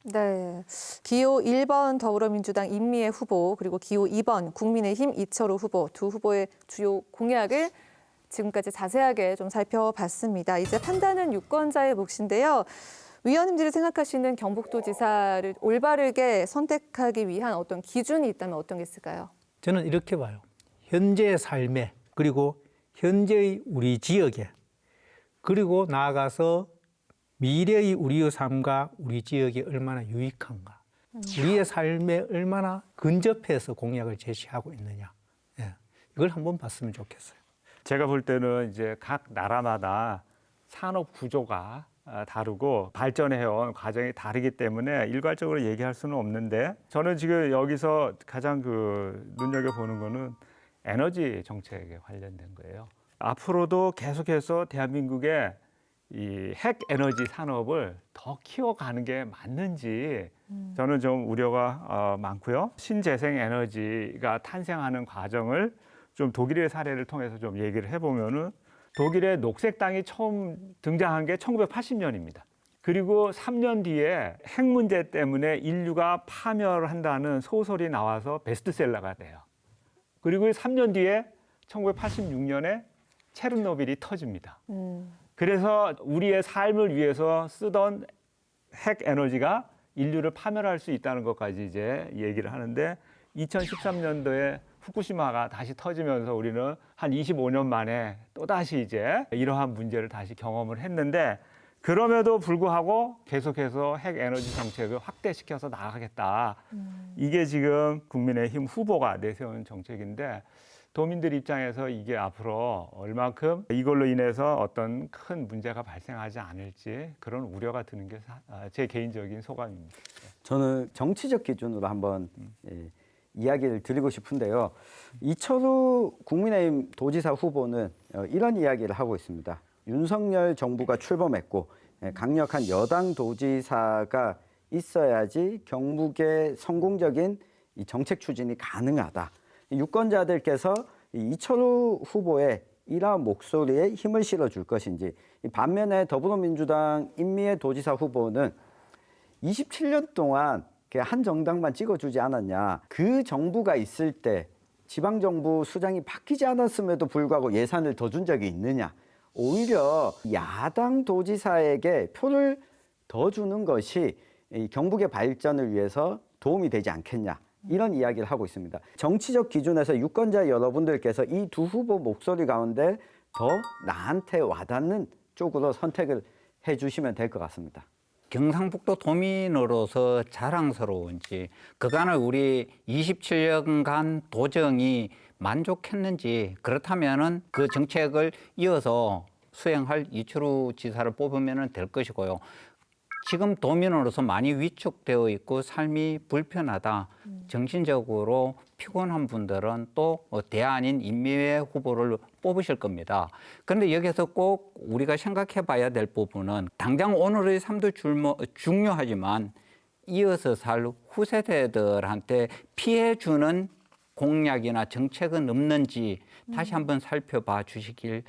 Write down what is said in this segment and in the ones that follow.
네. 기호 1번 더불어민주당 임미애 후보, 그리고 기호 2번 국민의힘 이철우 후보, 두 후보의 주요 공약을 지금까지 자세하게 좀 살펴봤습니다. 이제 판단은 유권자의 몫인데요. 위원님들이 생각하시는 경북도지사를 올바르게 선택하기 위한 어떤 기준이 있다면 어떤 게 있을까요? 저는 이렇게 봐요. 현재의 삶에, 그리고 현재의 우리 지역에, 그리고 나아가서 미래의 우리의 삶과 우리 지역이 얼마나 유익한가, 우리의 삶에 얼마나 근접해서 공약을 제시하고 있느냐, 이걸 한번 봤으면 좋겠어요. 제가 볼 때는 이제 각 나라마다 산업 구조가 다르고 발전해온 과정이 다르기 때문에 일괄적으로 얘기할 수는 없는데, 저는 지금 여기서 가장 눈여겨보는 거는 에너지 정책에 관련된 거예요. 앞으로도 계속해서 대한민국의 이 핵 에너지 산업을 더 키워가는 게 맞는지 저는 좀 우려가 많고요. 신재생 에너지가 탄생하는 과정을 좀 독일의 사례를 통해서 좀 얘기를 해보면은, 독일의 녹색당이 처음 등장한 게 1980년입니다. 그리고 3년 뒤에 핵 문제 때문에 인류가 파멸한다는 소설이 나와서 베스트셀러가 돼요. 그리고 3년 뒤에 1986년에 체르노빌이 터집니다. 그래서 우리의 삶을 위해서 쓰던 핵 에너지가 인류를 파멸할 수 있다는 것까지 이제 얘기를 하는데, 2013년도에 후쿠시마가 다시 터지면서 우리는 한 25년 만에 또다시 이제 이러한 문제를 다시 경험을 했는데, 그럼에도 불구하고 계속해서 핵 에너지 정책을 확대시켜서 나가겠다. 이게 지금 국민의힘 후보가 내세운 정책인데, 도민들 입장에서 이게 앞으로 얼만큼 이걸로 인해서 어떤 큰 문제가 발생하지 않을지 그런 우려가 드는 게 제 개인적인 소감입니다. 저는 정치적 기준으로 한번 이야기를 드리고 싶은데요. 이철우 국민의힘 도지사 후보는 이런 이야기를 하고 있습니다. 윤석열 정부가 출범했고 강력한 여당 도지사가 있어야지 경북의 성공적인 이 정책 추진이 가능하다. 유권자들께서 이철우 후보의 이러한 목소리에 힘을 실어줄 것인지, 반면에 더불어민주당 임미애 도지사 후보는 27년 동안 한 정당만 찍어주지 않았냐. 그 정부가 있을 때 지방정부 수장이 바뀌지 않았음에도 불구하고 예산을 더 준 적이 있느냐. 오히려 야당 도지사에게 표를 더 주는 것이 경북의 발전을 위해서 도움이 되지 않겠냐. 이런 이야기를 하고 있습니다. 정치적 기준에서 유권자 여러분들께서 이 두 후보 목소리 가운데 더 나한테 와닿는 쪽으로 선택을 해주시면 될 것 같습니다. 경상북도 도민으로서 자랑스러운지, 그간의 우리 27년간 도정이 만족했는지, 그렇다면은 그 정책을 이어서 수행할 이철우 지사를 뽑으면 될 것이고요. 지금 도민으로서 많이 위축되어 있고 삶이 불편하다, 정신적으로 피곤한 분들은 또 대안인 임미애 후보를 뽑으실 겁니다. 그런데 여기서 꼭 우리가 생각해 봐야 될 부분은, 당장 오늘의 삶도 중요하지만 이어서 살 후세대들한테 피해 주는 공약이나 정책은 없는지 다시 한번 살펴봐 주시길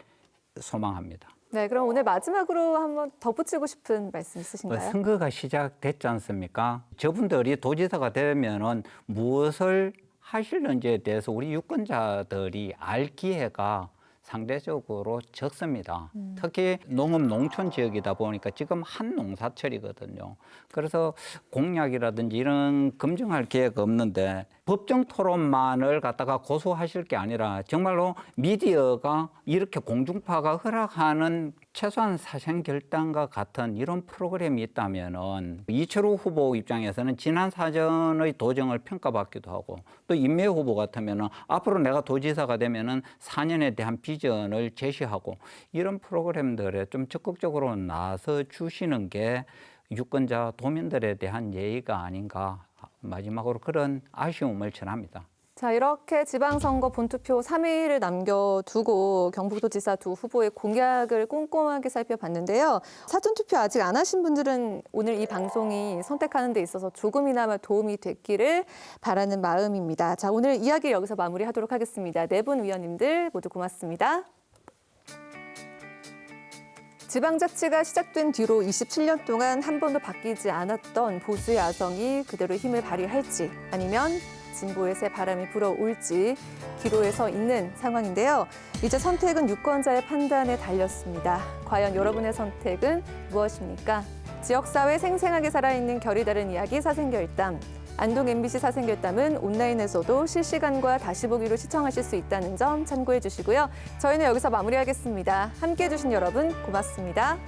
소망합니다. 네, 그럼 오늘 마지막으로 한번 덧붙이고 싶은 말씀 있으신가요? 선거가 시작됐지 않습니까? 저분들이 도지사가 되면은 무엇을 하실는지에 대해서 우리 유권자들이 알 기회가 상대적으로 적습니다. 특히 농업 농촌 지역이다 보니까 지금 한 농사철이거든요. 그래서 공약이라든지 이런 검증할 기회가 없는데, 법정 토론만을 갖다가 고수하실 게 아니라 정말로 미디어가 이렇게 공중파가 허락하는 최소한 사생결단과 같은 이런 프로그램이 있다면은, 이철우 후보 입장에서는 지난 사전의 도정을 평가받기도 하고, 또 임미애 후보 같으면은 앞으로 내가 도지사가 되면은 4년에 대한 비전을 제시하고, 이런 프로그램들에 좀 적극적으로 나서 주시는 게 유권자 도민들에 대한 예의가 아닌가, 마지막으로 그런 아쉬움을 전합니다. 자, 이렇게 지방선거 본투표 3일을 남겨두고 경북도지사 두 후보의 공약을 꼼꼼하게 살펴봤는데요. 사전투표 아직 안 하신 분들은 오늘 이 방송이 선택하는 데 있어서 조금이나마 도움이 됐기를 바라는 마음입니다. 자, 오늘 이야기 여기서 마무리하도록 하겠습니다. 네 분 위원님들 모두 고맙습니다. 지방자치가 시작된 뒤로 27년 동안 한 번도 바뀌지 않았던 보수의 아성이 그대로 힘을 발휘할지 아니면 진보의 새 바람이 불어올지 기로에 서 있는 상황인데요. 이제 선택은 유권자의 판단에 달렸습니다. 과연 여러분의 선택은 무엇입니까? 지역사회 생생하게 살아있는 결이 다른 이야기 사생결담. 안동 MBC 사생결담은 온라인에서도 실시간과 다시 보기로 시청하실 수 있다는 점 참고해 주시고요. 저희는 여기서 마무리하겠습니다. 함께해 주신 여러분 고맙습니다.